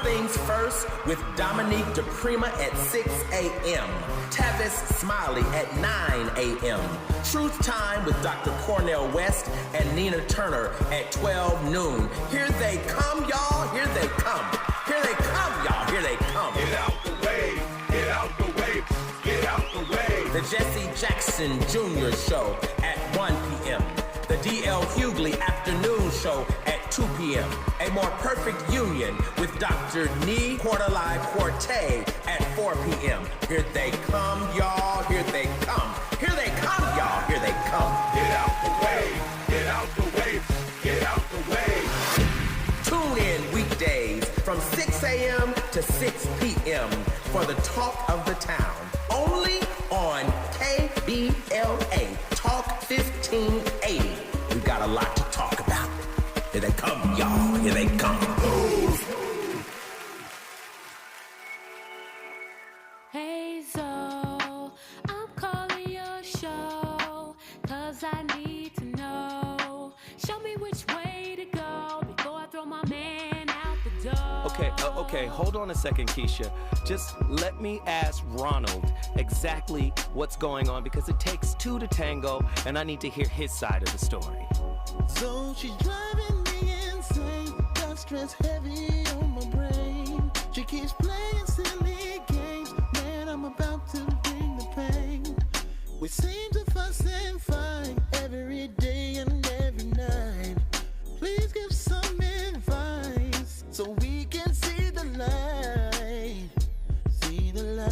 Things First with Dominique DePrima at 6 a.m. Tavis Smiley at 9 a.m. Truth Time with Dr. Cornell West and Nina Turner at 12 noon. Here they come, y'all. Here they come. Here they come, y'all. Here they come. Get out the way. Get out the way. Get out the way. The Jesse Jackson Jr. Show at 1 p.m. The D.L. Hughley Afternoon Show at 2 p.m. A More Perfect Union with Dr. Nee Quarterly Quartet at 4 p.m. Here they come, y'all. Here they come. Here they come, y'all. Here they come. Get out the way. Get out the way. Get out the way. Tune in weekdays from 6 a.m. to 6 p.m. for the talk of the town. Only on KBLA Talk 1580. We've got a lot to talk about. Here they come, y'all. Here they come. Hey, Zoe, I'm calling your show, 'cause I need to know. Show me which way to go before I throw my man out the door. Okay, hold on a second, Keisha. Just let me ask Ronald exactly what's going on, because it takes two to tango, and I need to hear his side of the story. So she's driving me insane, got stress heavy on my brain. She keeps playing silly games, man, I'm about to bring the pain. We seem to fuss and fight every day and every night. Please give some advice so we can see the light, see the light.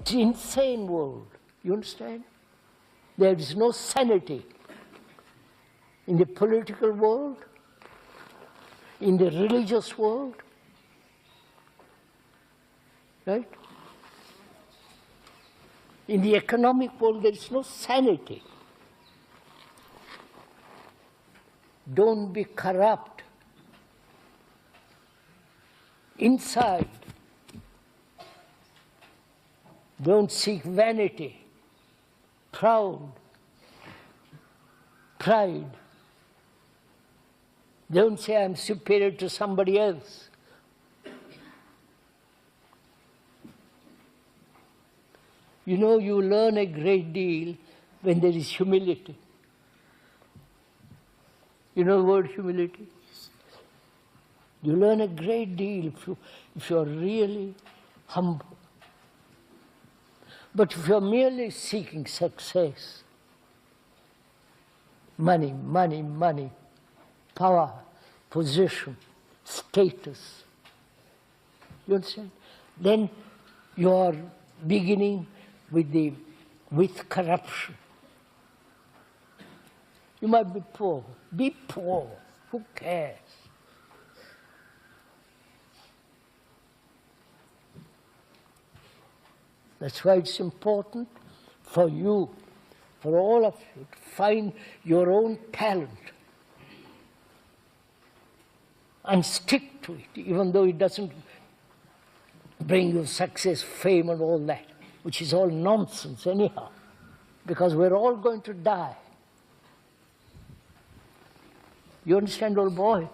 It's an insane world, you understand? There is no sanity in the political world, in the religious world, right? In the economic world, there is no sanity. Don't be corrupt inside. Don't seek vanity, pride. Don't say I'm superior to somebody else. You know, you learn a great deal when there is humility. You know the word humility? You learn a great deal if you're really humble. But if you're merely seeking success, money, power, position, status, you understand? Then you are beginning with corruption. You might be poor. Be poor. Who cares? That's why it's important for you, for all of you, to find your own talent. and stick to it, even though it doesn't bring you success, fame, and all that, which is all nonsense anyhow, because we're all going to die. You understand, old boy?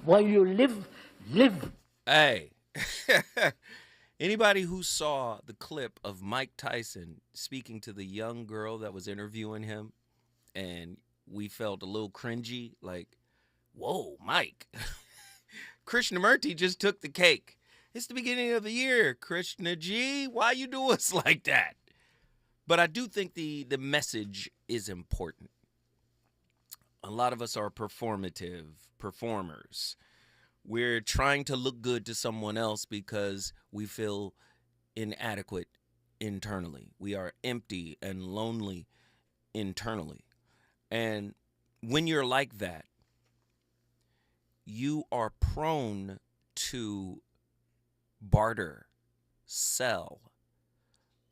While you live, live. Hey, anybody who saw the clip of Mike Tyson speaking to the young girl that was interviewing him, and we felt a little cringy, like, whoa, Mike. Krishnamurti just took the cake. It's the beginning of the year, Krishna G. Why you do us like that? But I do think the message is important. A lot of us are performative performers. We're trying to look good to someone else because we feel inadequate internally. We are empty and lonely internally. And when you're like that, you are prone to barter, sell,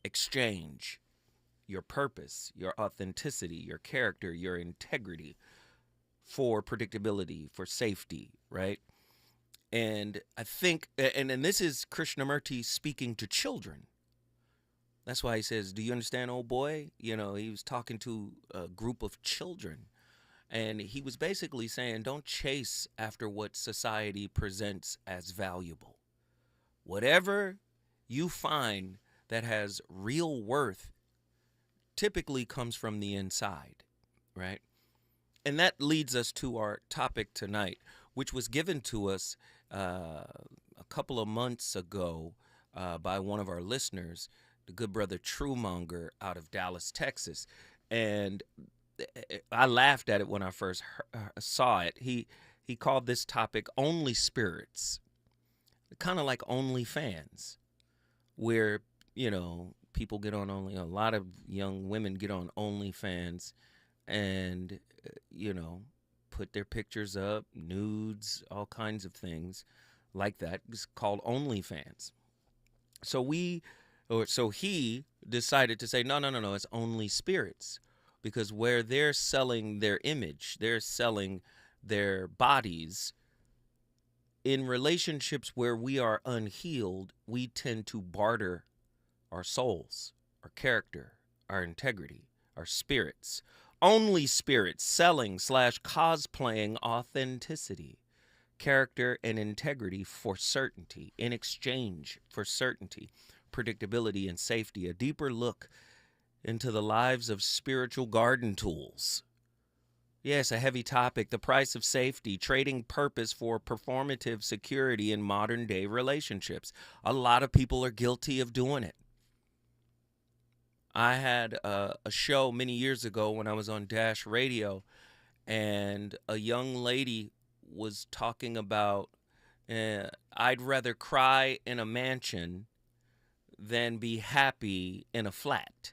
exchange your purpose, your authenticity, your character, your integrity for predictability, for safety, right? And I think, and this is Krishnamurti speaking to children. That's why he says, do you understand, old boy? You know, he was talking to a group of children. And he was basically saying, don't chase after what society presents as valuable. Whatever you find that has real worth typically comes from the inside, right? And that leads us to our topic tonight, which was given to us a couple of months ago by one of our listeners, the good brother Truemonger out of Dallas, Texas. And I laughed at it when I first saw it. He called this topic Only Spirits, kind of like OnlyFans, where, you know, people get on a lot of young women get on OnlyFans and, you know, put their pictures up, nudes, all kinds of things like that. It's called OnlyFans. So he decided to say, no, it's Only Spirits, because where they're selling their image, they're selling their bodies. In relationships where we are unhealed, we tend to barter our souls, our character, our integrity, our spirits. Only Spirits selling / cosplaying authenticity, character, and integrity for certainty, in exchange for certainty, predictability, and safety. A deeper look into the lives of spiritual garden tools. Yes, a heavy topic, the price of safety, trading purpose for performative security in modern day relationships. A lot of people are guilty of doing it. I had a show many years ago when I was on Dash Radio, and a young lady was talking about, I'd rather cry in a mansion than be happy in a flat.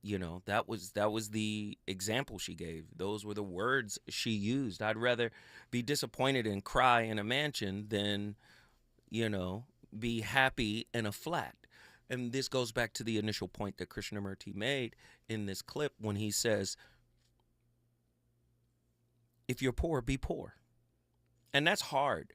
You know, that was the example she gave. Those were the words she used. I'd rather be disappointed and cry in a mansion than, you know, be happy in a flat. And this goes back to the initial point that Krishnamurti made in this clip when he says, if you're poor, be poor. And that's hard,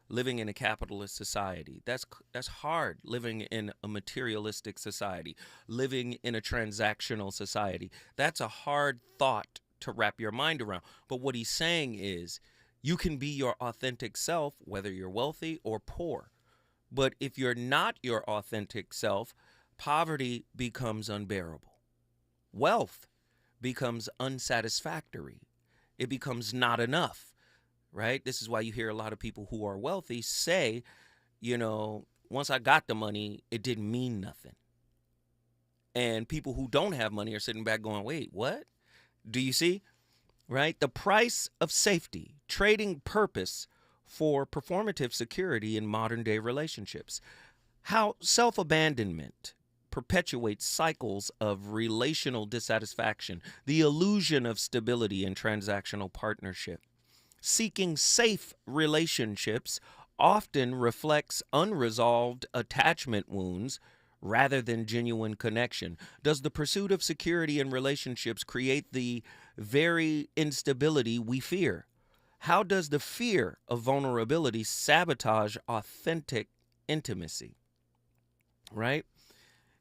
living in a capitalist society. That's hard, living in a materialistic society, living in a transactional society. That's a hard thought to wrap your mind around. But what he's saying is, you can be your authentic self, whether you're wealthy or poor. But if you're not your authentic self, poverty becomes unbearable. Wealth becomes unsatisfactory. It becomes not enough, right? This is why you hear a lot of people who are wealthy say, you know, once I got the money, it didn't mean nothing. And people who don't have money are sitting back going, wait, what? Do you see? Right? The price of safety, trading purpose for performative security in modern day relationships. How self-abandonment perpetuates cycles of relational dissatisfaction, the illusion of stability in transactional partnership. Seeking safe relationships often reflects unresolved attachment wounds rather than genuine connection. Does the pursuit of security in relationships create the very instability we fear? How does the fear of vulnerability sabotage authentic intimacy? Right?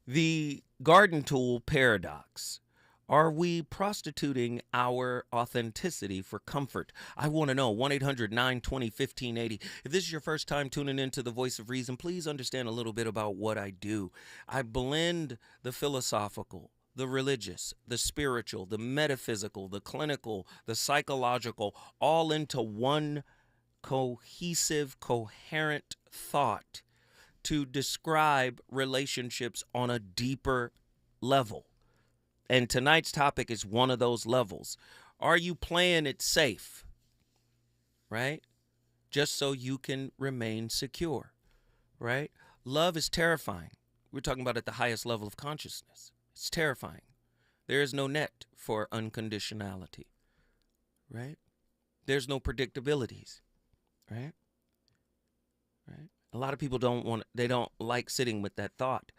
The garden tool paradox. Are we prostituting our authenticity for comfort? I want to know. 1-800-920-1580. If this is your first time tuning into the Voice of Reason, please understand a little bit about what I do. I blend the philosophical, the religious, the spiritual, the metaphysical, the clinical, the psychological, all into one cohesive, coherent thought to describe relationships on a deeper level. And tonight's topic is one of those levels. Are you playing it safe? Right? Just so you can remain secure. Right? Love is terrifying. We're talking about at the highest level of consciousness. It's terrifying. There is no net for unconditionality. Right? There's no predictabilities. Right? Right? A lot of people don't like sitting with that thought.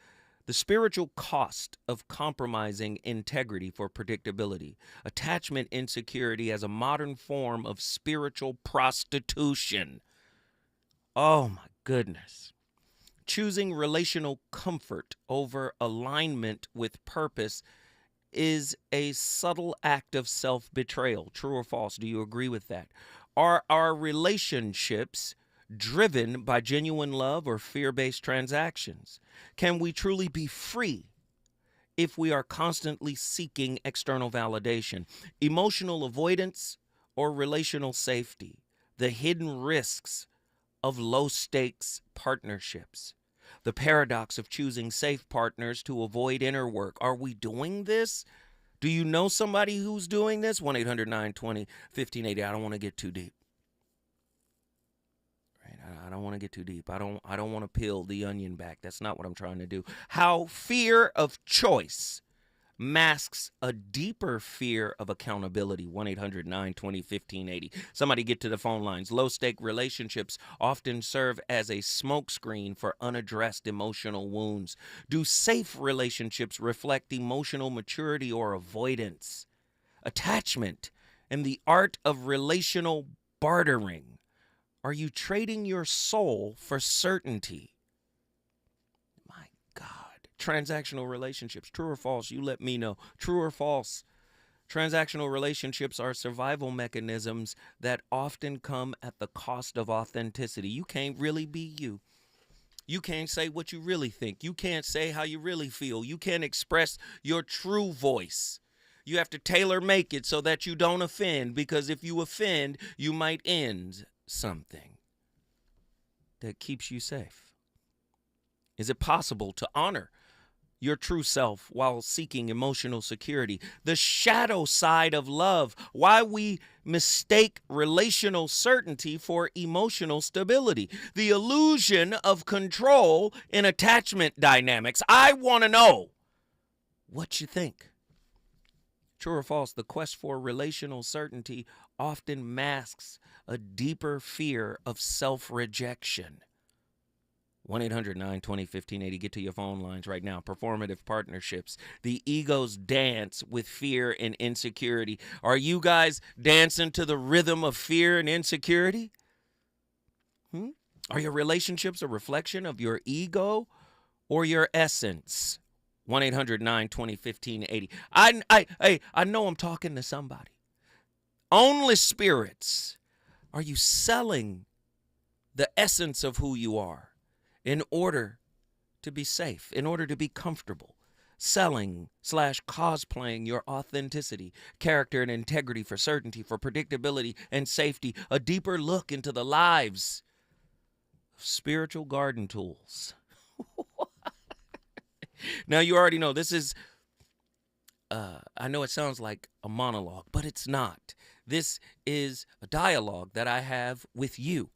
The spiritual cost of compromising integrity for predictability. Attachment insecurity as a modern form of spiritual prostitution. Oh my goodness. Choosing relational comfort over alignment with purpose is a subtle act of self-betrayal. True or false? Do you agree with that? Are our relationships driven by genuine love or fear-based transactions? Can we truly be free if we are constantly seeking external validation? Emotional avoidance or relational safety? The hidden risks of low-stakes partnerships. The paradox of choosing safe partners to avoid inner work. Are we doing this? Do you know somebody who's doing this? 1-800-920-1580. I don't want to get too deep. I don't want to get too deep. I don't want to peel the onion back. That's not what I'm trying to do. How fear of choice masks a deeper fear of accountability. 1-800-920-1580. Somebody get to the phone lines. Low-stake relationships often serve as a smokescreen for unaddressed emotional wounds. Do safe relationships reflect emotional maturity or avoidance? Attachment and the art of relational bartering. Are you trading your soul for certainty? My God. Transactional relationships. True or false? You let me know. True or false? Transactional relationships are survival mechanisms that often come at the cost of authenticity. You can't really be you. You can't say what you really think. You can't say how you really feel. You can't express your true voice. You have to tailor make it so that you don't offend, because if you offend, you might end something that keeps you safe. Is it possible to honor your true self while seeking emotional security? The shadow side of love, why we mistake relational certainty for emotional stability. The illusion of control in attachment dynamics. I want to know what you think. True or false? The quest for relational certainty often masks a deeper fear of self-rejection. 1-800-920-1580. Get to your phone lines right now. Performative partnerships. The ego's dance with fear and insecurity. Are you guys dancing to the rhythm of fear and insecurity? Are your relationships a reflection of your ego or your essence? 1-800-920-1580. I know I'm talking to somebody. Only spirits. Are you selling the essence of who you are in order to be safe, in order to be comfortable? Selling/cosplaying your authenticity, character, and integrity for certainty, for predictability and safety. A deeper look into the lives of spiritual garden tools. Now, you already know this is, I know it sounds like a monologue, but it's not. This is a dialogue that I have with you,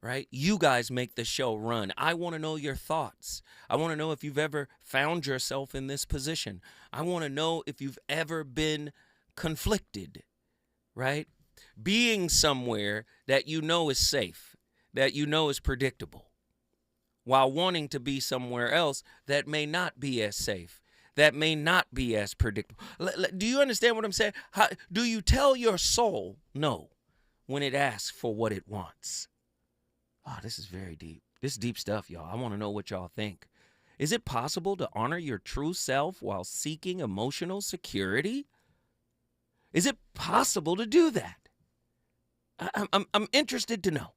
right? You guys make the show run. I want to know your thoughts. I want to know if you've ever found yourself in this position. I want to know if you've ever been conflicted, right? Being somewhere that you know is safe, that you know is predictable, while wanting to be somewhere else that may not be as safe, that may not be as predictable. Do you understand what I'm saying? Do you tell your soul no when it asks for what it wants. Oh, this is very deep. This is deep stuff, y'all. I want to know what y'all think. Is it possible to honor your true self while seeking emotional security? Is it possible to do that? I'm interested to know.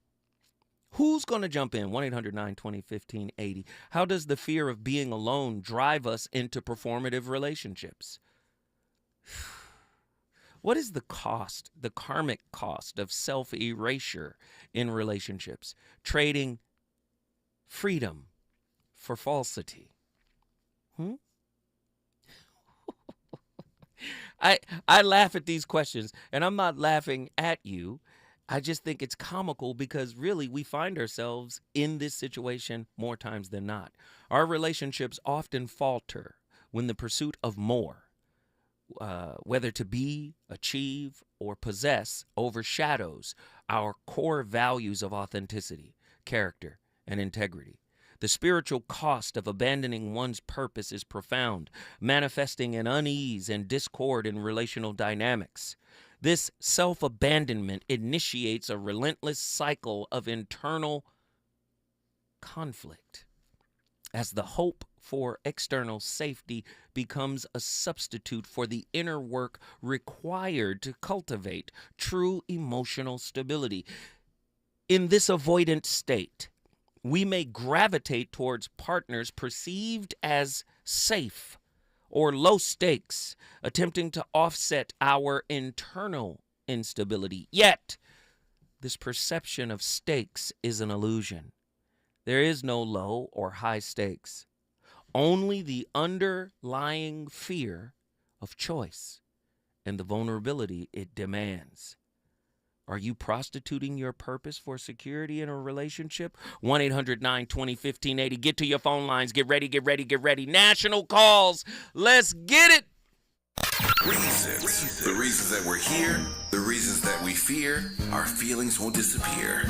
Who's going to jump in? 1-800-920-1580. How does the fear of being alone drive us into performative relationships? What is the cost, the karmic cost of self-erasure in relationships? Trading freedom for falsity. I laugh at these questions, and I'm not laughing at you. I just think it's comical because really we find ourselves in this situation more times than not. Our relationships often falter when the pursuit of more, whether to be, achieve, or possess, overshadows our core values of authenticity, character, and integrity. The spiritual cost of abandoning one's purpose is profound, manifesting in unease and discord in relational dynamics. This self-abandonment initiates a relentless cycle of internal conflict, as the hope for external safety becomes a substitute for the inner work required to cultivate true emotional stability. In this avoidant state, we may gravitate towards partners perceived as safe or low stakes, attempting to offset our internal instability. Yet, this perception of stakes is an illusion. There is no low or high stakes, only the underlying fear of choice and the vulnerability it demands. Are you prostituting your purpose for security in a relationship? 1-800-920-1580. Get to your phone lines. Get ready, get ready, get ready. National calls. Let's get it. Reasons. The reasons that we're here, the reasons that we fear, our feelings won't disappear.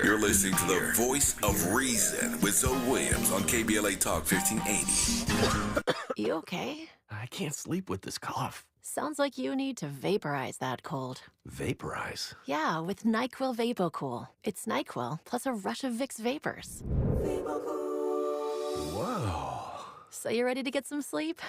You're listening to the voice of reason with Zoe Williams on KBLA Talk 1580. You okay? I can't sleep with this cough. Sounds like you need to vaporize that cold. Vaporize? Yeah, with NyQuil VapoCool. It's NyQuil plus a rush of Vicks vapors. Whoa. So you ready to get some sleep?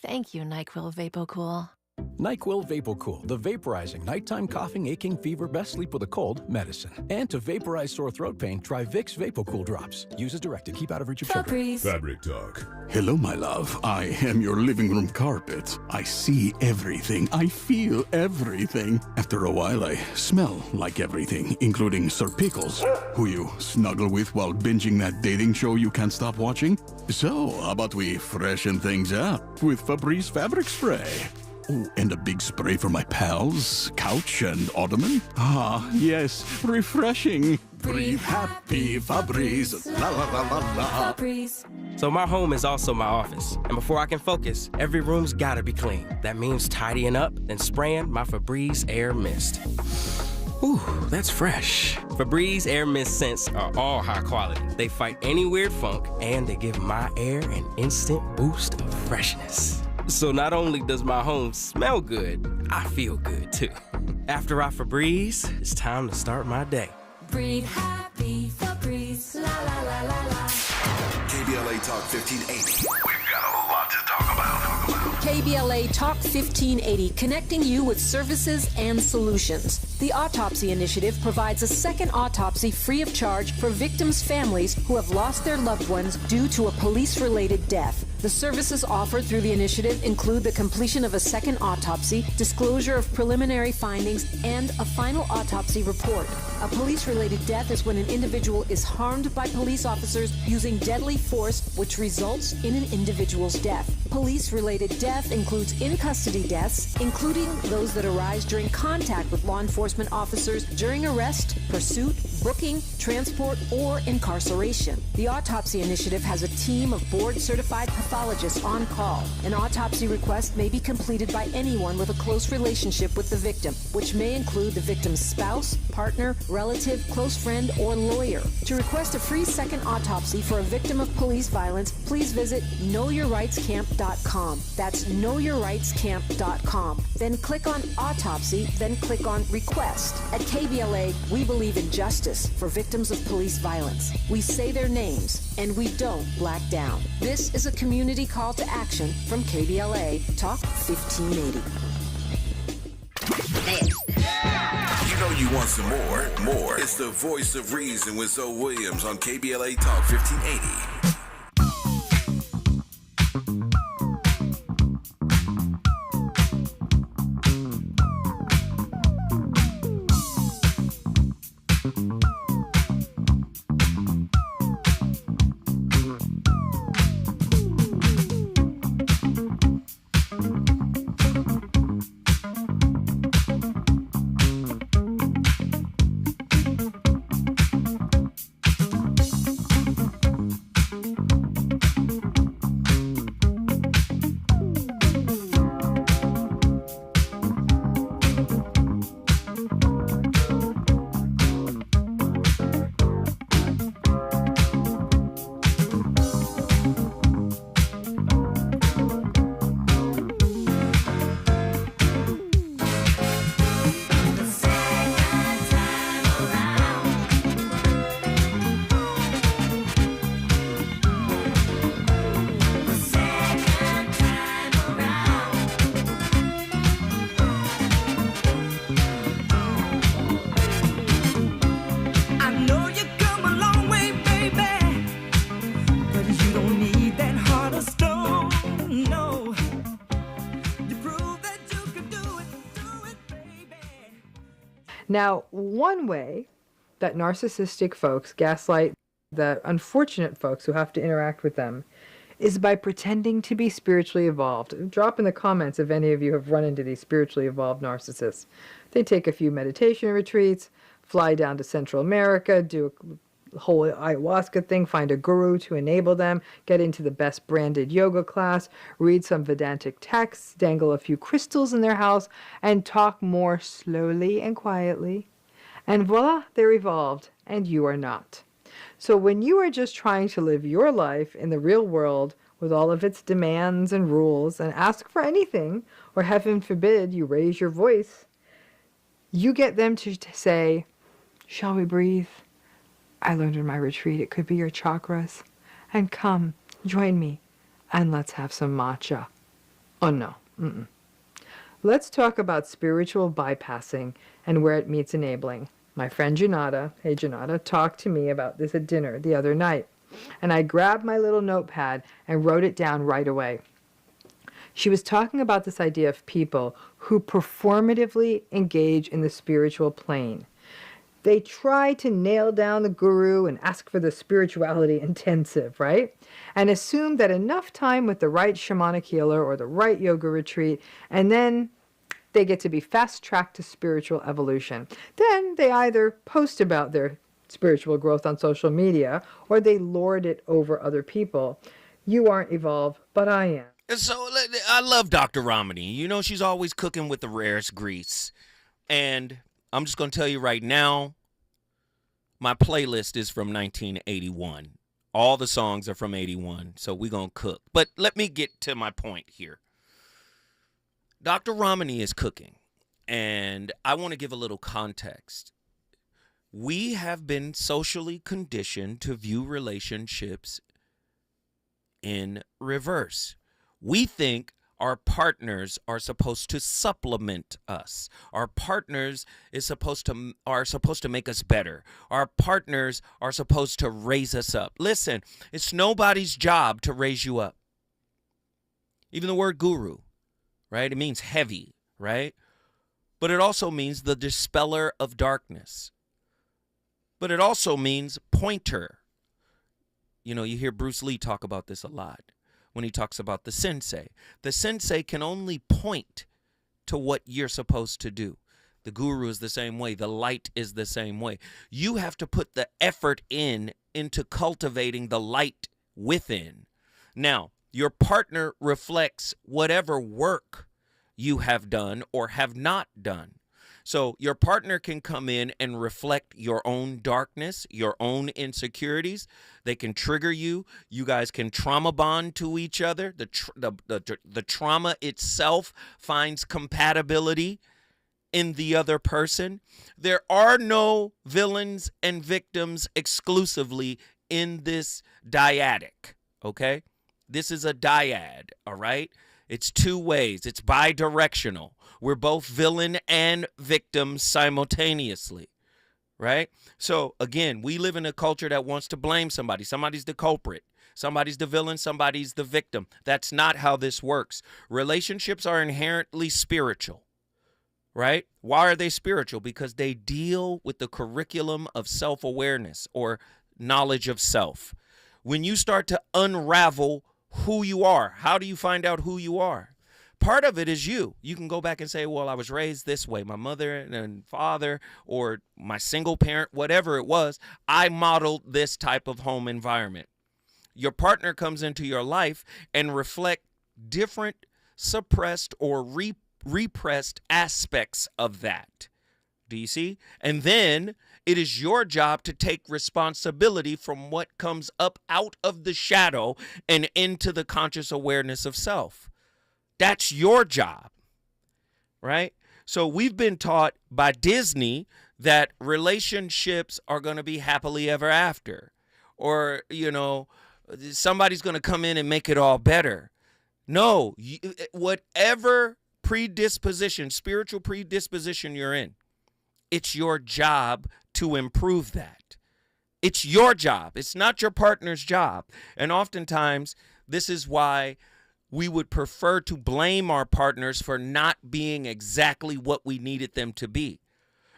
Thank you, NyQuil VapoCool. NyQuil VapoCool, the vaporizing nighttime coughing, aching, fever, best sleep with a cold medicine. And to vaporize sore throat pain, try Vicks VapoCool drops. Use as directed. Keep out of reach of children. Fabric Talk. Hello, my love. I am your living room carpet. I see everything. I feel everything. After a while, I smell like everything, including Sir Pickles, who you snuggle with while binging that dating show you can't stop watching. So, how about we freshen things up with Febreze Fabric Spray? Oh, and a big spray for my pals, couch and ottoman. Ah, yes, refreshing. Breathe happy, Febreze. La la la la la. So my home is also my office. And before I can focus, every room's gotta be clean. That means tidying up, then spraying my Febreze Air Mist. Ooh, that's fresh. Febreze Air Mist scents are all high quality. They fight any weird funk, and they give my air an instant boost of freshness. So not only does my home smell good, I feel good too. After I Febreze, it's time to start my day. Breathe happy, Febreze, la la la la la. KBLA Talk 1580. We've got a lot to talk about. KBLA Talk 1580, connecting you with services and solutions. The Autopsy Initiative provides a second autopsy free of charge for victims' families who have lost their loved ones due to a police-related death. The services offered through the initiative include the completion of a second autopsy, disclosure of preliminary findings, and a final autopsy report. A police-related death is when an individual is harmed by police officers using deadly force, which results in an individual's death. Police-related death includes in-custody deaths, including those that arise during contact with law enforcement officers during arrest, pursuit, booking, transport, or incarceration. The Autopsy Initiative has a team of board-certified professionals pathologist on call. An autopsy request may be completed by anyone with a close relationship with the victim, which may include the victim's spouse, partner, relative, close friend, or lawyer. To request a free second autopsy for a victim of police violence, please visit knowyourrightscamp.com. That's knowyourrightscamp.com. Then click on autopsy, then click on request. At KBLA, we believe in justice for victims of police violence. We say their names, and we don't black down. This is a community call to action from KBLA Talk 1580. You know you want some more. It's the voice of reason with Zoe Williams on KBLA Talk 1580. Now, one way that narcissistic folks gaslight the unfortunate folks who have to interact with them is by pretending to be spiritually evolved. Drop in the comments if any of you have run into these spiritually evolved narcissists. They take a few meditation retreats, fly down to Central America, do a whole ayahuasca thing, find a guru to enable them, get into the best branded yoga class, read some Vedantic texts, dangle a few crystals in their house, and talk more slowly and quietly. And voila, they're evolved, and you are not. So when you are just trying to live your life in the real world with all of its demands and rules and ask for anything, or heaven forbid you raise your voice, you get them to say, shall we breathe? I learned in my retreat it could be your chakras. And come, join me, and let's have some matcha. Oh no, Let's talk about spiritual bypassing and where it meets enabling. My friend Janata, hey Janata, talked to me about this at dinner the other night, and I grabbed my little notepad and wrote it down right away. She was talking about this idea of people who performatively engage in the spiritual plane. They try to nail down the guru and ask for the spirituality intensive, right? And assume that enough time with the right shamanic healer or the right yoga retreat, and then they get to be fast-tracked to spiritual evolution. Then they either post about their spiritual growth on social media, or they lord it over other people. You aren't evolved, but I am. So I love Dr. Ramani. You know, she's always cooking with the rarest grease. And I'm just going to tell you right now, my playlist is from 1981. All the songs are from 81, so we're going to cook. But let me get to my point here. Dr. Ramani is cooking, and I want to give a little context. We have been socially conditioned to view relationships in reverse. We think our partners are supposed to supplement us. Our partners are supposed to make us better. Our partners are supposed to raise us up. Listen, it's nobody's job to raise you up. Even the word guru, right? It means heavy, right? But it also means the dispeller of darkness. But it also means pointer. You know, you hear Bruce Lee talk about this a lot when he talks about the sensei. The sensei can only point to what you're supposed to do. The guru is the same way. The light is the same way. You have to put the effort into cultivating the light within. Now, Your partner reflects whatever work you have done or have not done. So your partner can come in and reflect your own darkness, your own insecurities. They can trigger you. You guys can trauma bond to each other. The trauma itself finds compatibility in the other person. There are no villains and victims exclusively in this dyadic, okay? This is a dyad, all right? It's two ways. It's bidirectional. We're both villain and victim simultaneously, right? So, again, we live in a culture that wants to blame somebody. Somebody's the culprit. Somebody's the villain. Somebody's the victim. That's not how this works. Relationships are inherently spiritual, right? Why are they spiritual? Because they deal with the curriculum of self-awareness or knowledge of self. When you start to unravel who you are, how do you find out who you are? Part of it is you. You can go back and say, well, I was raised this way. My mother and father or my single parent, whatever it was, I modeled this type of home environment. Your partner comes into your life and reflect different suppressed or repressed aspects of that. Do you see? And then it is your job to take responsibility from what comes up out of the shadow and into the conscious awareness of self. That's your job, right? So we've been taught by Disney that relationships are going to be happily ever after, or, you know, somebody's going to come in and make it all better. No, whatever predisposition, spiritual predisposition you're in, it's your job to improve that. It's your job. It's not your partner's job. And oftentimes, this is why we would prefer to blame our partners for not being exactly what we needed them to be.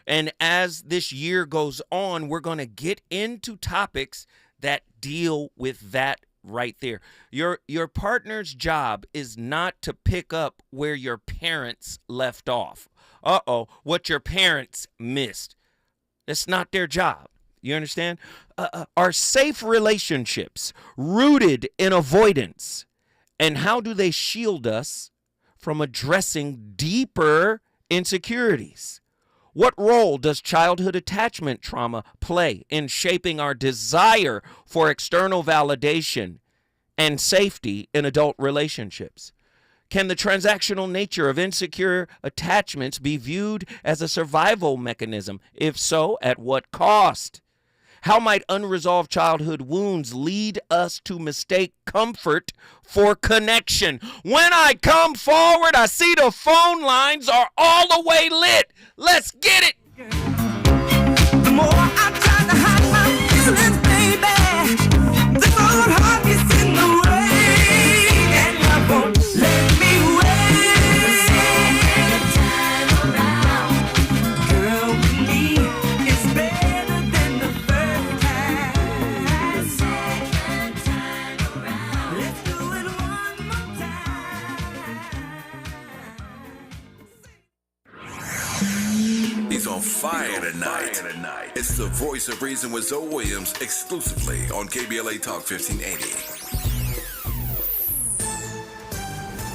And as this year goes on, we're going to get into topics that deal with that right there. Your partner's job is not to pick up where your parents left off. What your parents missed. That's not their job. You understand? Are safe relationships rooted in avoidance? And how do they shield us from addressing deeper insecurities? What role does childhood attachment trauma play in shaping our desire for external validation and safety in adult relationships? Can the transactional nature of insecure attachments be viewed as a survival mechanism? If so, at what cost? How might unresolved childhood wounds lead us to mistake comfort for connection? When I come forward, I see the phone lines are all the way lit. Let's get it. The more I try to hide my feelings, baby, the cold heart gets in the way, and love won't let me wait. Second time around, girl, with me is better than the first time. Second time around, let's do it one more time. He's on fire tonight. It's the Voice of Reason with Zoe Williams, exclusively on KBLA Talk 1580.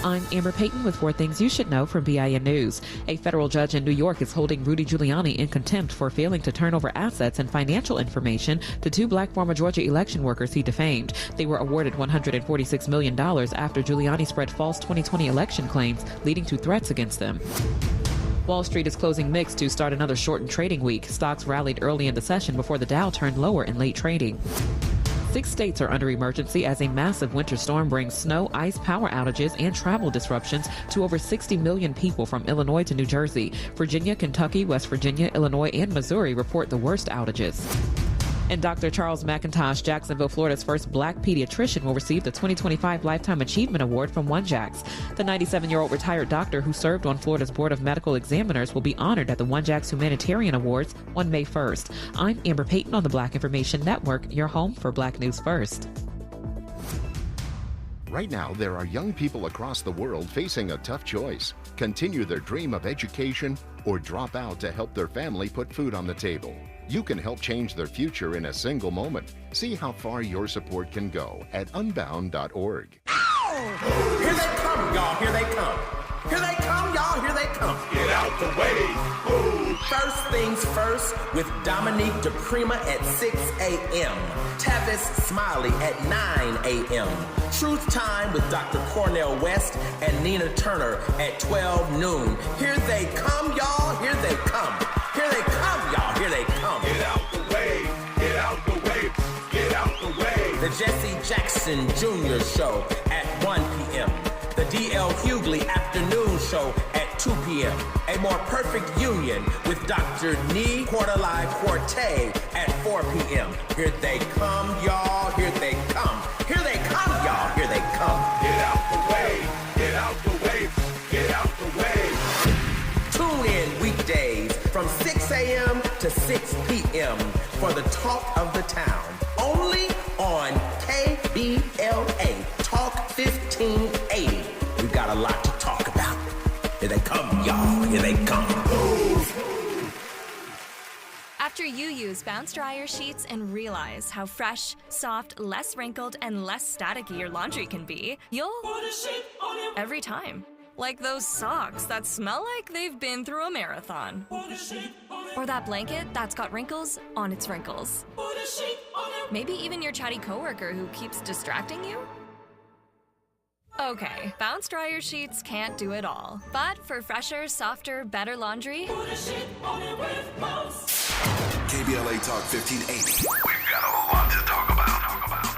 I'm Amber Payton with 4 Things You Should Know from BIN News. A federal judge in New York is holding Rudy Giuliani in contempt for failing to turn over assets and financial information to 2 black former Georgia election workers he defamed. They were awarded $146 million after Giuliani spread false 2020 election claims, leading to threats against them. Wall Street is closing mixed to start another shortened trading week. Stocks rallied early in the session before the Dow turned lower in late trading. 6 states are under emergency as a massive winter storm brings snow, ice, power outages, and travel disruptions to over 60 million people from Illinois to New Jersey. Virginia, Kentucky, West Virginia, Illinois, and Missouri report the worst outages. And Dr. Charles McIntosh, Jacksonville, Florida's first black pediatrician, will receive the 2025 Lifetime Achievement Award from One Jacks. The 97-year-old retired doctor who served on Florida's Board of Medical Examiners will be honored at the One Jacks Humanitarian Awards on May 1st. I'm Amber Payton on the Black Information Network, your home for Black News First. Right now, there are young people across the world facing a tough choice: continue their dream of education or drop out to help their family put food on the table. You can help change their future in a single moment. See how far your support can go at unbound.org. Here they come, y'all, here they come. Here they come, y'all, here they come. Get out the way. Move. First things first with Dominique DePrima at 6 a.m. Tavis Smiley at 9 a.m. Truth Time with Dr. Cornell West and Nina Turner at 12 noon. Here they come, y'all, here they come. Here they come, y'all, here they come. Get out the way, get out the way, get out the way. The Jesse Jackson Jr. Show at 1 p.m. The D.L. Hughley Afternoon Show at 2 p.m. A More Perfect Union with Dr. Nee Quarterly Forte at 4 p.m. Here they come, y'all, here they come. Here they come, y'all, here they come. Get out the way, get out the way, get out the way. Tune in weekdays from 6 a.m. to 6 p.m. for the talk of the town. Only on KBLA Talk 1580. We've got a lot to talk about. Here they come, y'all. Here they come. After you use Bounce Dryer Sheets and realize how fresh, soft, less wrinkled, and less staticky your laundry can be, you'll put a sheet on it every time. Like those socks that smell like they've been through a marathon. Put a sheet on it. Or that blanket that's got wrinkles on its wrinkles. Put a sheet on it. Maybe even your chatty coworker who keeps distracting you. Okay, Bounce Dryer Sheets can't do it all. But for fresher, softer, better laundry, put a sheet on it with Bounce. KBLA Talk 1580. We've got a lot to talk about.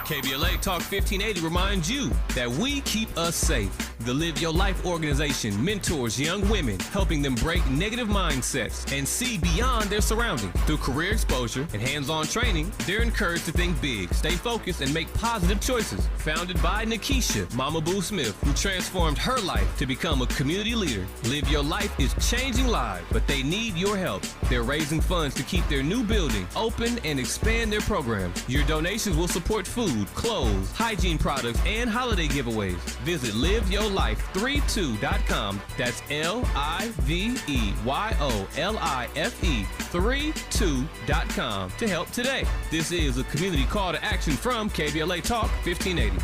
KBLA Talk 1580 reminds you that we keep us safe. The Live Your Life organization mentors young women, helping them break negative mindsets and see beyond their surroundings. Through career exposure and hands-on training, they're encouraged to think big, stay focused, and make positive choices. Founded by Nikisha Mama Boo Smith, who transformed her life to become a community leader. Live Your Life is changing lives, but they need your help. They're raising funds to keep their new building open and expand their programs. Your donations will support food, clothes, hygiene products, and holiday giveaways. Visit liveyourlife32.com. That's LIVEYOLIFE32.com to help today. This is a community call to action from KBLA Talk 1580.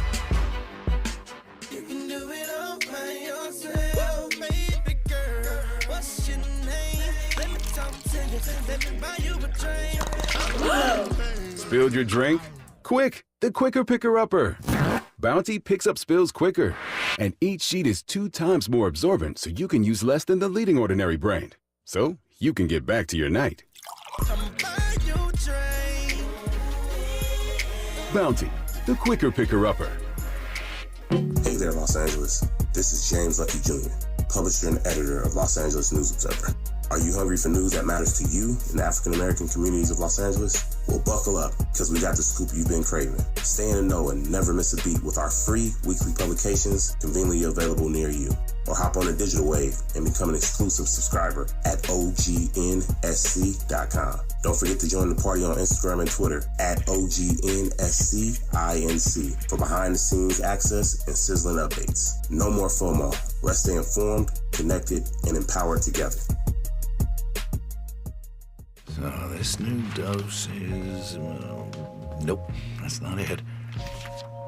You can do it all by yourself, baby girl. What's your name? Let me talk to you. Let me buy you a drink. Spilled your drink? Quick, the quicker picker-upper. Bounty picks up spills quicker, and each sheet is 2 times more absorbent, so you can use less than the leading ordinary brand. So you can get back to your night. Bounty, the quicker picker-upper. Hey there, Los Angeles. This is James Lucky Jr., publisher and editor of Los Angeles News Observer. Are you hungry for news that matters to you in the African-American communities of Los Angeles? Well, buckle up, because we got the scoop you've been craving. Stay in the know and never miss a beat with our free weekly publications conveniently available near you. Or hop on the digital wave and become an exclusive subscriber at OGNSC.com. Don't forget to join the party on Instagram and Twitter at OGNSCINC for behind-the-scenes access and sizzling updates. No more FOMO. Let's stay informed, connected, and empowered together. So this new dose is... nope, that's not it.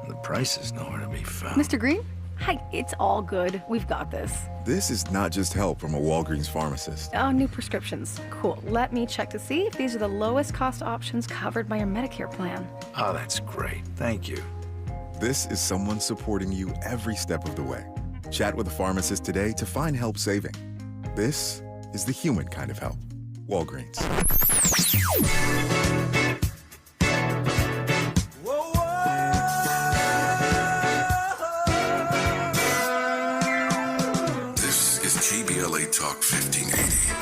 The price is nowhere to be found. Mr. Green? Hi, it's all good. We've got this. This is not just help from a Walgreens pharmacist. Oh, new prescriptions. Cool. Let me check to see if these are the lowest cost options covered by your Medicare plan. Oh, that's great. Thank you. This is someone supporting you every step of the way. Chat with a pharmacist today to find help saving. This is the human kind of help. Walgreens. This is KBLA Talk 1580.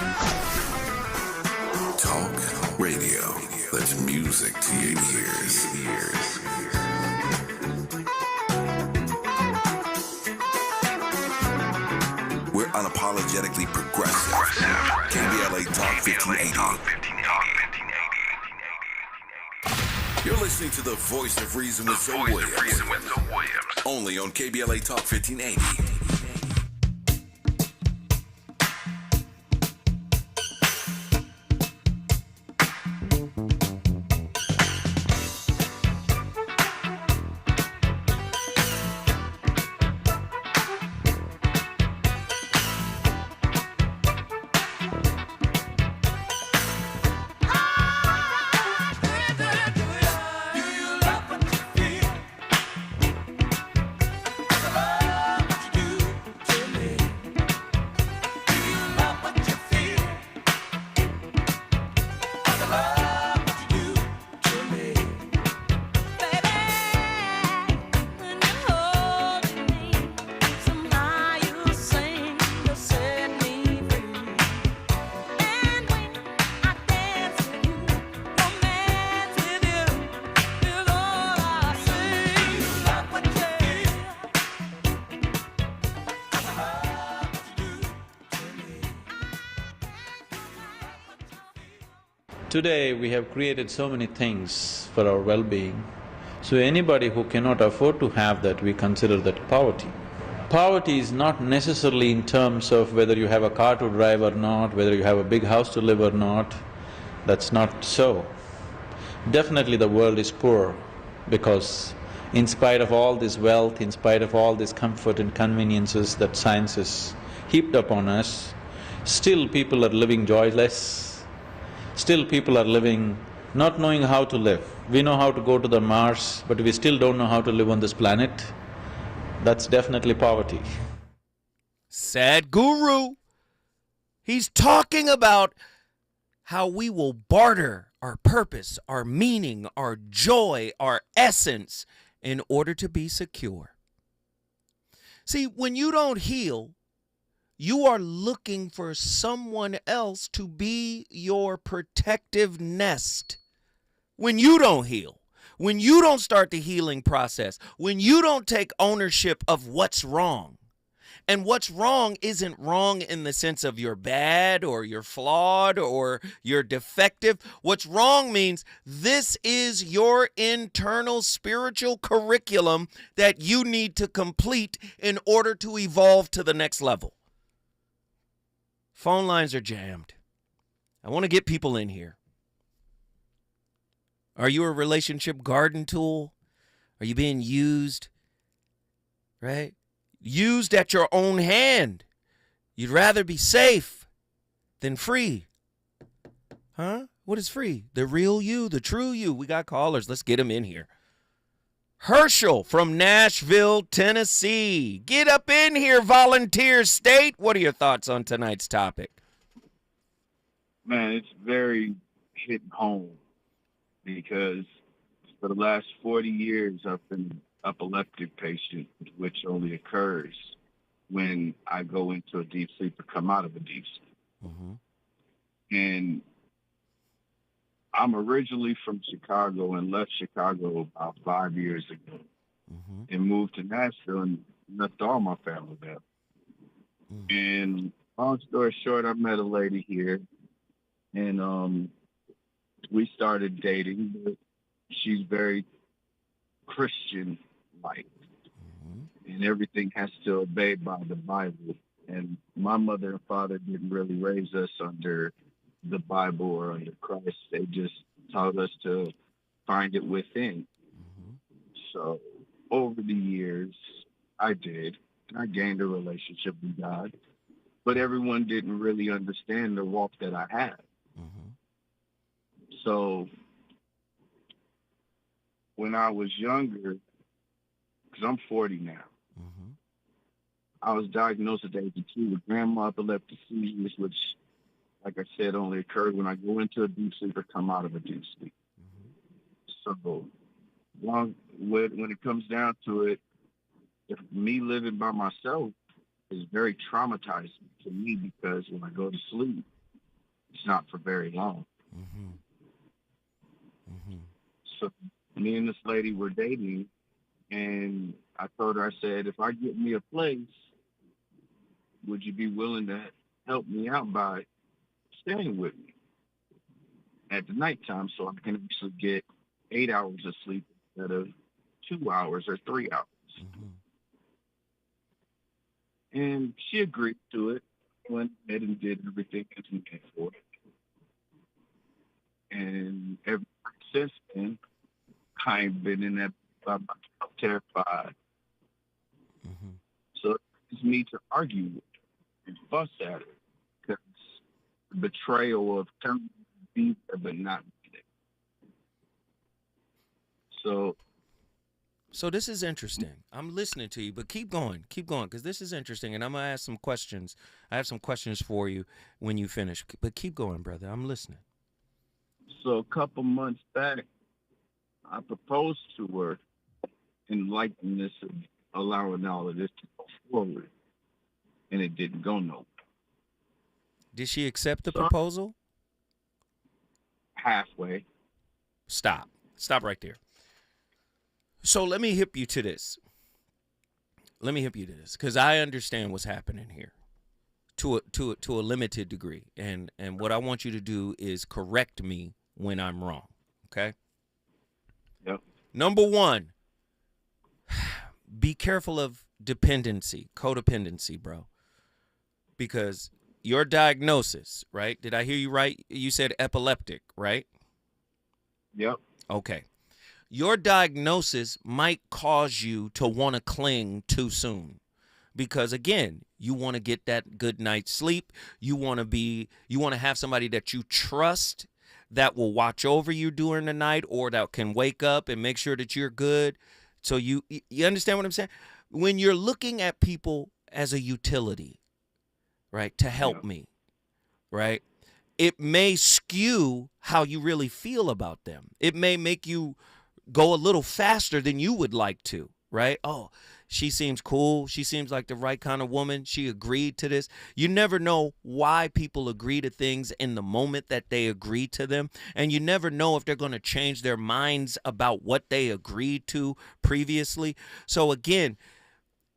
Talk radio. That's music to your ears. We're unapologetically progressive. KBLA Talk 1580. You're listening to the voice of reason with Zoe Williams. Only on KBLA Talk 1580. Today we have created so many things for our well-being. So anybody who cannot afford to have that, we consider that poverty. Poverty is not necessarily in terms of whether you have a car to drive or not, whether you have a big house to live or not. That's not so. Definitely the world is poor because in spite of all this wealth, in spite of all this comfort and conveniences that science has heaped upon us, still people are living joyless. Still people are living not knowing how to live. We know how to go to the Mars, but we still don't know how to live on this planet. That's definitely poverty. Sadhguru. He's talking about how we will barter our purpose, our meaning, our joy, our essence in order to be secure. See, when you don't heal, you are looking for someone else to be your protective nest. When you don't heal, when you don't start the healing process, when you don't take ownership of what's wrong, and what's wrong isn't wrong in the sense of you're bad or you're flawed or you're defective. What's wrong means this is your internal spiritual curriculum that you need to complete in order to evolve to the next level. Phone lines are jammed. I want to get people in here. Are you a relationship garden tool? Are you being used? Right? Used at your own hand. You'd rather be safe than free. Huh? What is free? The real you, the true you. We got callers. Let's get them in here. Herschel from Nashville, Tennessee. Get up in here, volunteer state. What are your thoughts on tonight's topic? Man, it's very hitting home because for the last 40 years I've been epileptic patient, which only occurs when I go into a deep sleep or come out of a deep sleep. Mm-hmm. And I'm originally from Chicago and left Chicago about 5 years ago and moved to Nashville and left all my family there. And long story short, I met a lady here and we started dating, but she's very Christian-like, and everything has to obey by the Bible. And my mother and father didn't really raise us under the Bible or under Christ. They just taught us to find it within. So over the years, I gained a relationship with God, but everyone didn't really understand the walk that I had. So when I was younger, because I'm 40 now, I was diagnosed at age 2 with grand epileptic seizures, which, like I said, only occurred when I go into a deep sleep or come out of a deep sleep. So when it comes down to it, if me living by myself is very traumatizing to me because when I go to sleep, it's not for very long. So me and this lady were dating, and I told her, I said, if I get me a place, would you be willing to help me out by staying with me at the nighttime so I can actually get 8 hours of sleep instead of 2 hours or 3 hours? And she agreed to it, went ahead and did everything as we paid for it. And ever since then, I ain't been in that by myself, terrified. So it's me to argue with her and fuss at her because the betrayal of telling me to be there but not be there. So this is interesting. I'm listening to you, but keep going, because this is interesting, and I'm gonna ask some questions. I have some questions for you when you finish, but keep going, brother. I'm listening. So a couple months back, I proposed to her in likeness of allowing all of this to go forward, and it didn't go nowhere. Did she accept the proposal? Halfway. Stop right there. So let me hip you to this. Because I understand what's happening here to a limited degree. And what I want you to do is correct me when I'm wrong. Okay? Yep. Number one, be careful of codependency, bro. Because your diagnosis, right? Did I hear you right? You said epileptic, right? Yep. Okay. Your diagnosis might cause you to want to cling too soon. Because again, you want to get that good night's sleep. You want to have somebody that you trust that will watch over you during the night, or that can wake up and make sure that you're good. So you understand what I'm saying? When you're looking at people as a utility, right, to help me, right, it may skew how you really feel about them. It may make you go a little faster than you would like to, right? Oh, she seems cool. She seems like the right kind of woman. She agreed to this. You never know why people agree to things in the moment that they agree to them. And you never know if they're going to change their minds about what they agreed to previously. So again,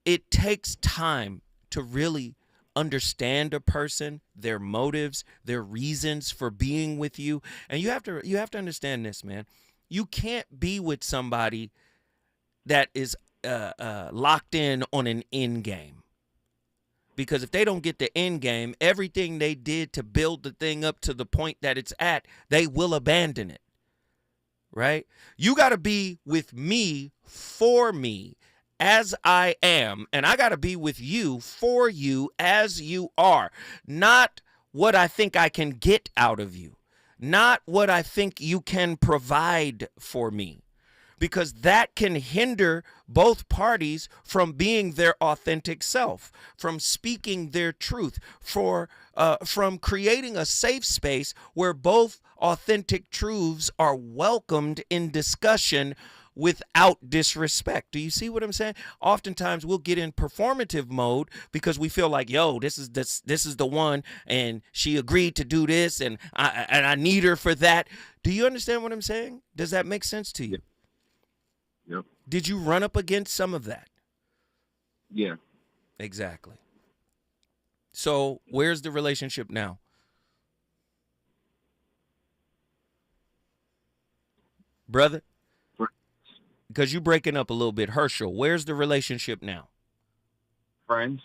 it takes time to really understand a person, their motives, their reasons for being with you. And you have to understand this, man. You can't be with somebody that is locked in on an end game. Because if they don't get the end game, everything they did to build the thing up to the point that it's at, they will abandon it. Right? You got to be with me for me as I am, and I got to be with you for you as you are. Not what I think I can get out of you. Not what I think you can provide for me. Because that can hinder both parties from being their authentic self, from speaking their truth, from creating a safe space where both authentic truths are welcomed in discussion without disrespect. Do you see what I'm saying? Oftentimes we'll get in performative mode because we feel like, yo, this is the one, and she agreed to do this, and I need her for that. Do you understand what I'm saying? Does that make sense to you? Yep. Did you run up against some of that? Yeah. Exactly. So where's the relationship now? Brother? Because you're breaking up a little bit. Herschel, where's the relationship now? Friends.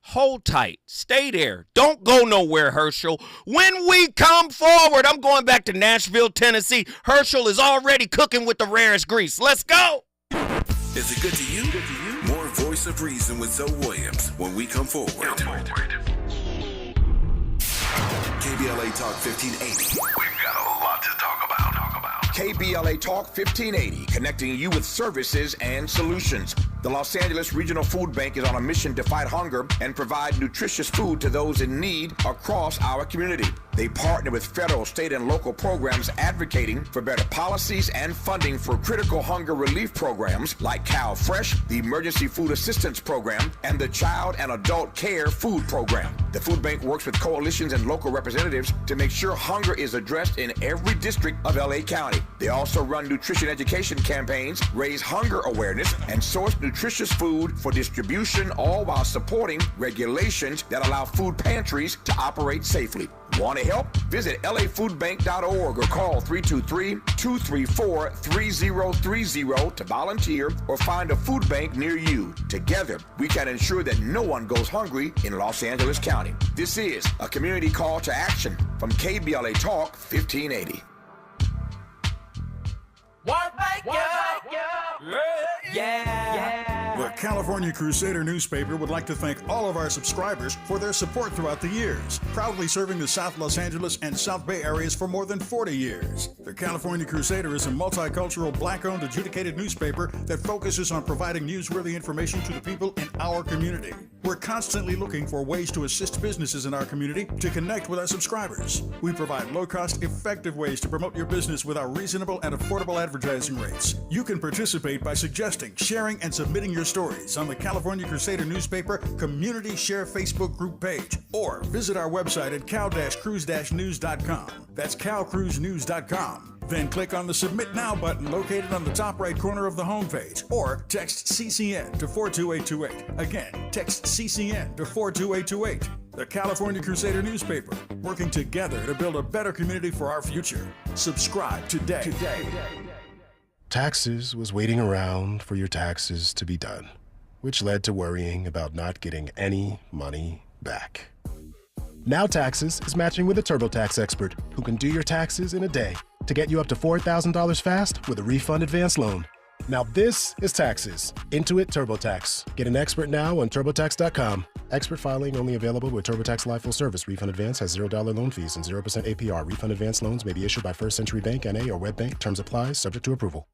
Hold tight. Stay there. Don't go nowhere, Herschel. When we come forward, I'm going back to Nashville, Tennessee. Herschel is already cooking with the rarest grease. Let's go. Is it good to you? More Voice of Reason with Zoe Williams when we come forward. KBLA Talk 1580. We've got a lot to talk about. KBLA Talk 1580, connecting you with services and solutions. The Los Angeles Regional Food Bank is on a mission to fight hunger and provide nutritious food to those in need across our community. They partner with federal, state, and local programs advocating for better policies and funding for critical hunger relief programs like Cal Fresh, the Emergency Food Assistance Program, and the Child and Adult Care Food Program. The food bank works with coalitions and local representatives to make sure hunger is addressed in every district of LA County. They also run nutrition education campaigns, raise hunger awareness, and source nutritious food for distribution, all while supporting regulations that allow food pantries to operate safely. Want to help? Visit lafoodbank.org or call 323-234-3030 to volunteer or find a food bank near you. Together, we can ensure that no one goes hungry in Los Angeles County. This is a community call to action from KBLA Talk 1580. The California Crusader newspaper would like to thank all of our subscribers for their support throughout the years, proudly serving the South Los Angeles and South Bay areas for more than 40 years. The California Crusader is a multicultural, black-owned, adjudicated newspaper that focuses on providing newsworthy information to the people in our community. We're constantly looking for ways to assist businesses in our community to connect with our subscribers. We provide low-cost, effective ways to promote your business with our reasonable and affordable advertising rates. You can participate by suggesting, sharing, and submitting your stories on the California Crusader newspaper Community Share Facebook group page, or visit our website at cal-cruise-news.com. That's calcruisenews.com. Then click on the Submit Now button located on the top right corner of the homepage, or text CCN to 42828. Again, text CCN to 42828. the California Crusader newspaper, working together to build a better community for our future. Subscribe today. Taxes was waiting around for your taxes to be done, which led to worrying about not getting any money back. Now Taxes is matching with a TurboTax expert who can do your taxes in a day to get you up to $4,000 fast with a refund advance loan. Now this is Taxes. Intuit TurboTax. Get an expert now on TurboTax.com. Expert filing only available with TurboTax Live Full Service. Refund advance has $0 loan fees and 0% APR. Refund advance loans may be issued by First Century Bank, N.A. or WebBank. Terms apply. Subject to approval.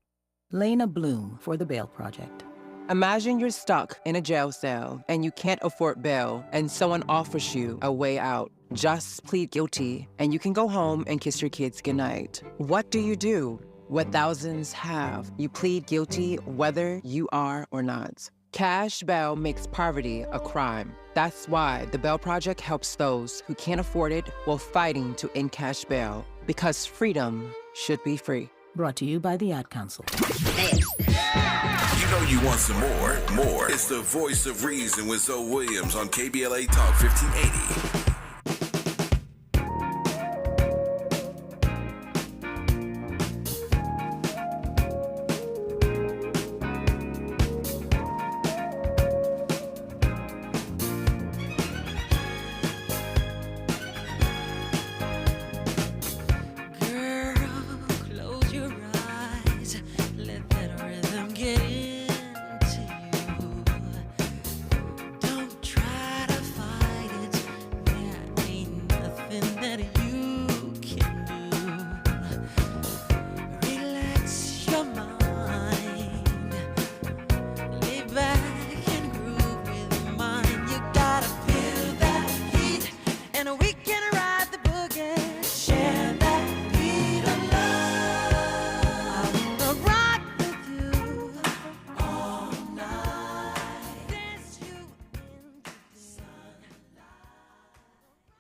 Lena Bloom for the Bail Project. Imagine you're stuck in a jail cell and you can't afford bail and someone offers you a way out. Just plead guilty and you can go home and kiss your kids goodnight. What do you do? What thousands have. You plead guilty whether you are or not. Cash bail makes poverty a crime. That's why the Bail Project helps those who can't afford it while fighting to end cash bail. Because freedom should be free. Brought to you by the Ad Council. You know you want some more. It's the voice of reason with Zoe Williams on KBLA Talk 1580.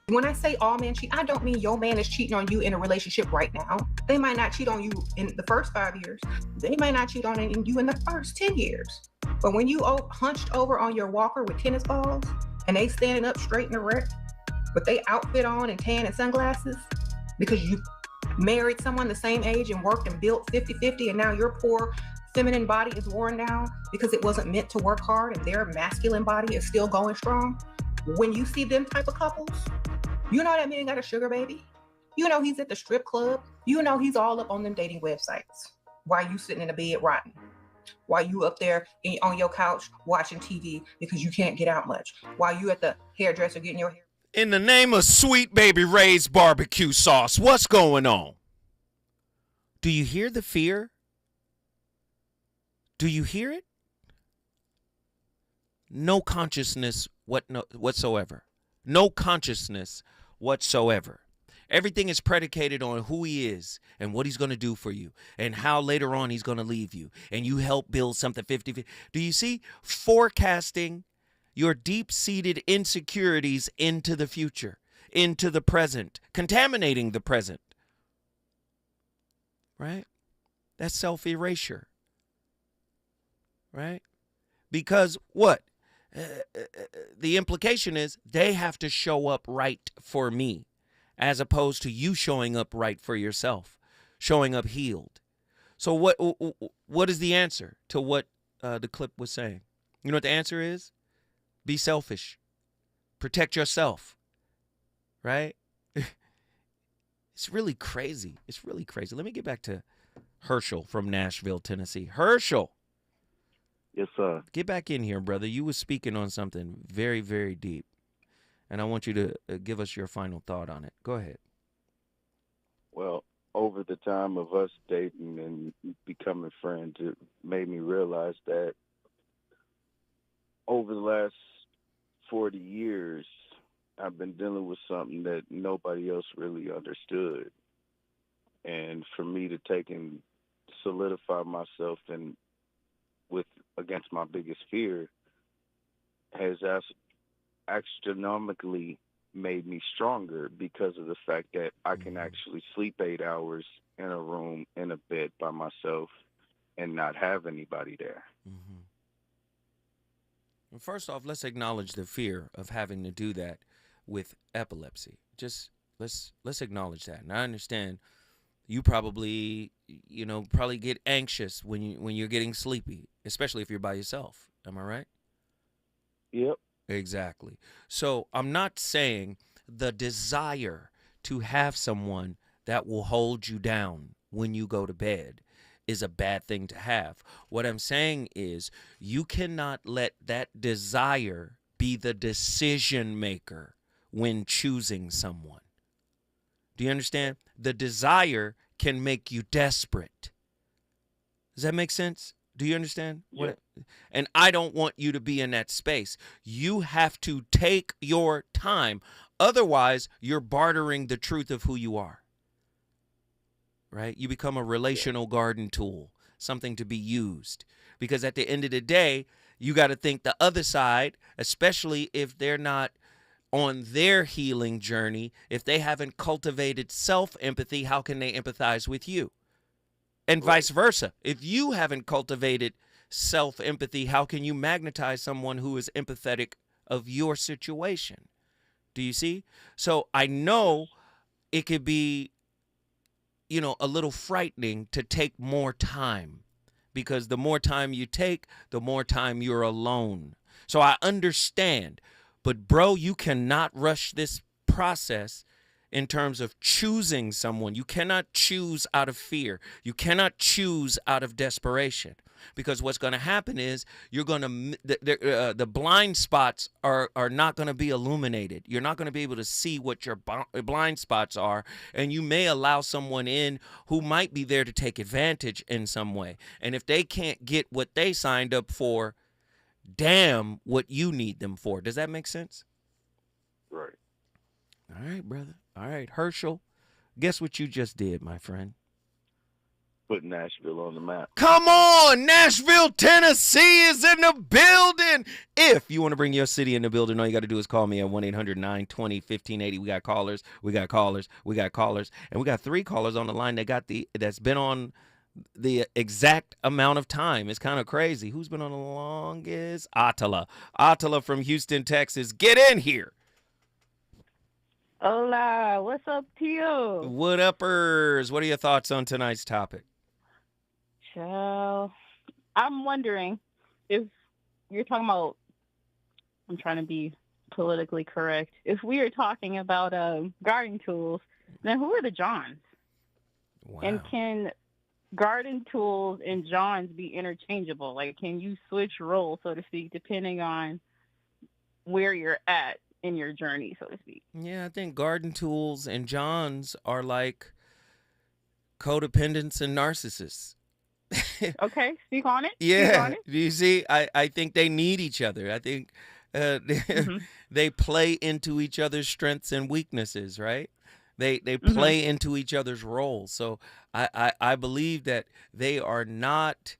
When I say all men cheat, I don't mean your man is cheating on you in a relationship right now. They might not cheat on you in the first 5 years. They might not cheat on you in the first 10 years. But when you hunched over on your walker with tennis balls and they standing up straight and erect with they outfit on and tan and sunglasses because you married someone the same age and worked and built 50-50 and now your poor feminine body is worn down because it wasn't meant to work hard and their masculine body is still going strong. When you see them type of couples, you know that man got a sugar baby. You know he's at the strip club. You know he's all up on them dating websites. While you sitting in the bed rotting. While you up there on your couch watching TV because you can't get out much. While you at the hairdresser getting your hair. In the name of Sweet Baby Ray's barbecue sauce, what's going on? Do you hear the fear? Do you hear it? No consciousness whatsoever. No consciousness whatsoever. Everything is predicated on who he is and what he's going to do for you and how later on he's going to leave you. And you help build something 50-50. Do you see? Forecasting your deep-seated insecurities into the future, into the present, contaminating the present. Right? That's self-erasure. Right? Because what? The implication is they have to show up right for me as opposed to you showing up right for yourself, showing up healed. So what is the answer to what the clip was saying? You know what the answer is? Be selfish. Protect yourself. Right? It's really crazy. It's really crazy. Let me get back to Herschel from Nashville, Tennessee. Herschel. Yes, sir. Get back in here, brother. You were speaking on something very, very deep. And I want you to give us your final thought on it. Go ahead. Well, over the time of us dating and becoming friends, it made me realize that over the last 40 years, I've been dealing with something that nobody else really understood. And for me to take and solidify myself and against my biggest fear has astronomically made me stronger because of the fact that I can actually sleep 8 hours in a room, in a bed by myself and not have anybody there. Mm-hmm. Well, first off, let's acknowledge the fear of having to do that. with epilepsy. Just let's acknowledge that. And I understand you probably get anxious when you're getting sleepy, especially if you're by yourself. Am I right? Yep. Exactly. So I'm not saying the desire to have someone that will hold you down when you go to bed is a bad thing to have. What I'm saying is you cannot let that desire be the decision maker when choosing someone. Do you understand? The desire can make you desperate. Does that make sense? Do you understand? Yeah. And I don't want you to be in that space. You have to take your time. Otherwise, you're bartering the truth of who you are. Right? You become a relational garden tool, something to be used. Because at the end of the day, you got to think the other side, especially if they're not on their healing journey, if they haven't cultivated self-empathy, how can they empathize with you? And vice versa. If you haven't cultivated self-empathy, how can you magnetize someone who is empathetic of your situation? Do you see? So I know it could be, a little frightening to take more time, because the more time you take, the more time you're alone. So I understand. But, bro, you cannot rush this process in terms of choosing someone. You cannot choose out of fear. You cannot choose out of desperation, because what's going to happen is you're going to the blind spots are not going to be illuminated. You're not going to be able to see what your blind spots are, and you may allow someone in who might be there to take advantage in some way. And if they can't get what they signed up for, damn what you need them for. Does that make sense? Right. All right, brother. All right, Herschel, guess what you just did, my friend? Put Nashville on the map. Come on, Nashville, Tennessee is in the building. If you want to bring your city in the building, all you got to do is call me at 1-800-920-1580. We got callers, and we got 3 callers on the line that's been on the exact amount of time. It's kind of crazy. Who's been on the longest? Attila from Houston, Texas. Get in here. Hola, what's up to you? What uppers? What are your thoughts on tonight's topic? So, I'm wondering if you're talking about, I'm trying to be politically correct, if we are talking about garden tools, then who are the Johns? Wow. And can garden tools and Johns be interchangeable? Like, can you switch roles, so to speak, depending on where you're at in your journey, so to speak? Yeah, I think garden tools and Johns are like codependents and narcissists. Okay, speak on it. Yeah, Speak on it. you see, I think they need each other. I think they play into each other's strengths and weaknesses, right? They play into each other's roles. So I believe that they are not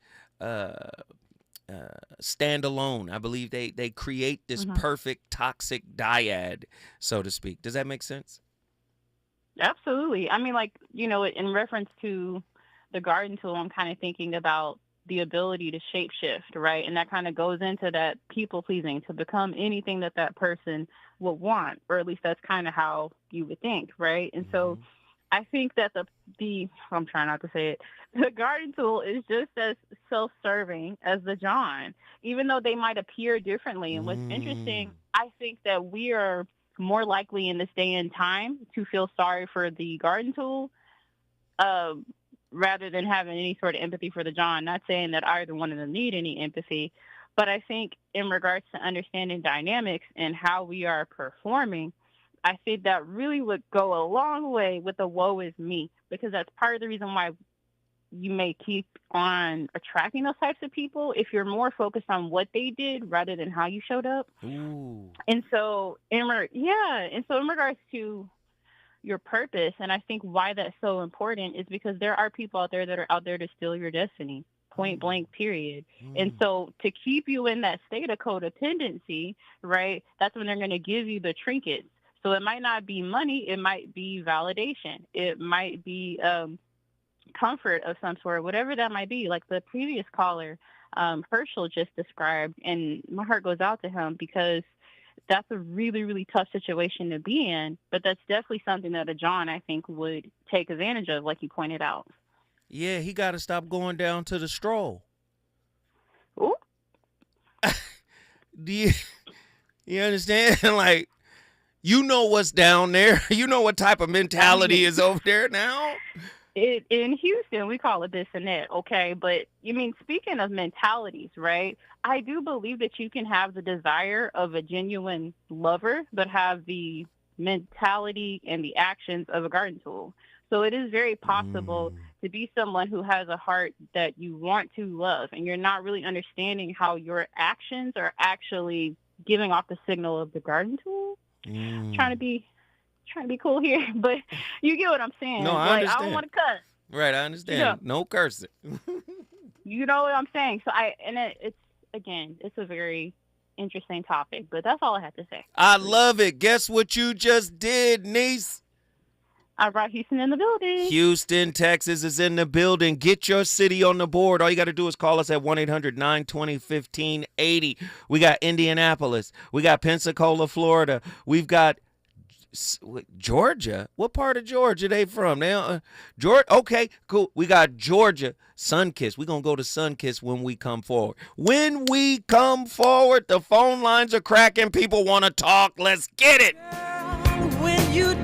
stand alone. I believe they create this perfect toxic dyad, so to speak. Does that make sense? Absolutely. I mean, like, in reference to the garden tool, I'm kind of thinking about the ability to shapeshift, right? And that kind of goes into that people pleasing, to become anything that person would want, or at least that's kind of how you would think, right? And so I think that I'm trying not to say it, the garden tool is just as self-serving as the John, even though they might appear differently. And what's interesting, I think that we are more likely in this day and time to feel sorry for the garden tool rather than having any sort of empathy for the John. Not saying that either one of them need any empathy, but I think in regards to understanding dynamics and how we are performing, I think that really would go a long way with the woe is me, because that's part of the reason why you may keep on attracting those types of people if you're more focused on what they did rather than how you showed up. Ooh. And so, in regards to your purpose, and I think why that's so important is because there are people out there that are out there to steal your destiny, point blank, period. And so to keep you in that state of codependency, right, that's when they're going to give you the trinkets. So it might not be money, it might be validation, it might be comfort of some sort, whatever that might be. Like the previous caller, Herschel just described, and my heart goes out to him because that's a really, really tough situation to be in. But that's definitely something that a John, I think, would take advantage of, like you pointed out. Yeah, he got to stop going down to the stroll. Ooh. Do you understand? Like, you know what's down there. You know what type of mentality is over there now. In Houston, we call it this and that, okay? But, speaking of mentalities, right, I do believe that you can have the desire of a genuine lover, but have the mentality and the actions of a garden tool. So it is very possible to be someone who has a heart that you want to love, and you're not really understanding how your actions are actually giving off the signal of the garden tool. Trying to be cool here, but you get what I'm saying. No, I understand. I don't want to cuss. Right, I understand. Yeah. No cursing. You know what I'm saying? So it's a very interesting topic, but that's all I have to say. I love it. Guess what you just did, niece? I brought Houston in the building. Houston, Texas is in the building. Get your city on the board. All you got to do is call us at 1-800-920-1580. We got Indianapolis. We got Pensacola, Florida. We've got Georgia. What part of Georgia they from? Georgia. Okay, cool. We got Georgia. Sunkiss. We're going to go to Sunkiss when we come forward. When we come forward, the phone lines are cracking. People want to talk. Let's get it. When you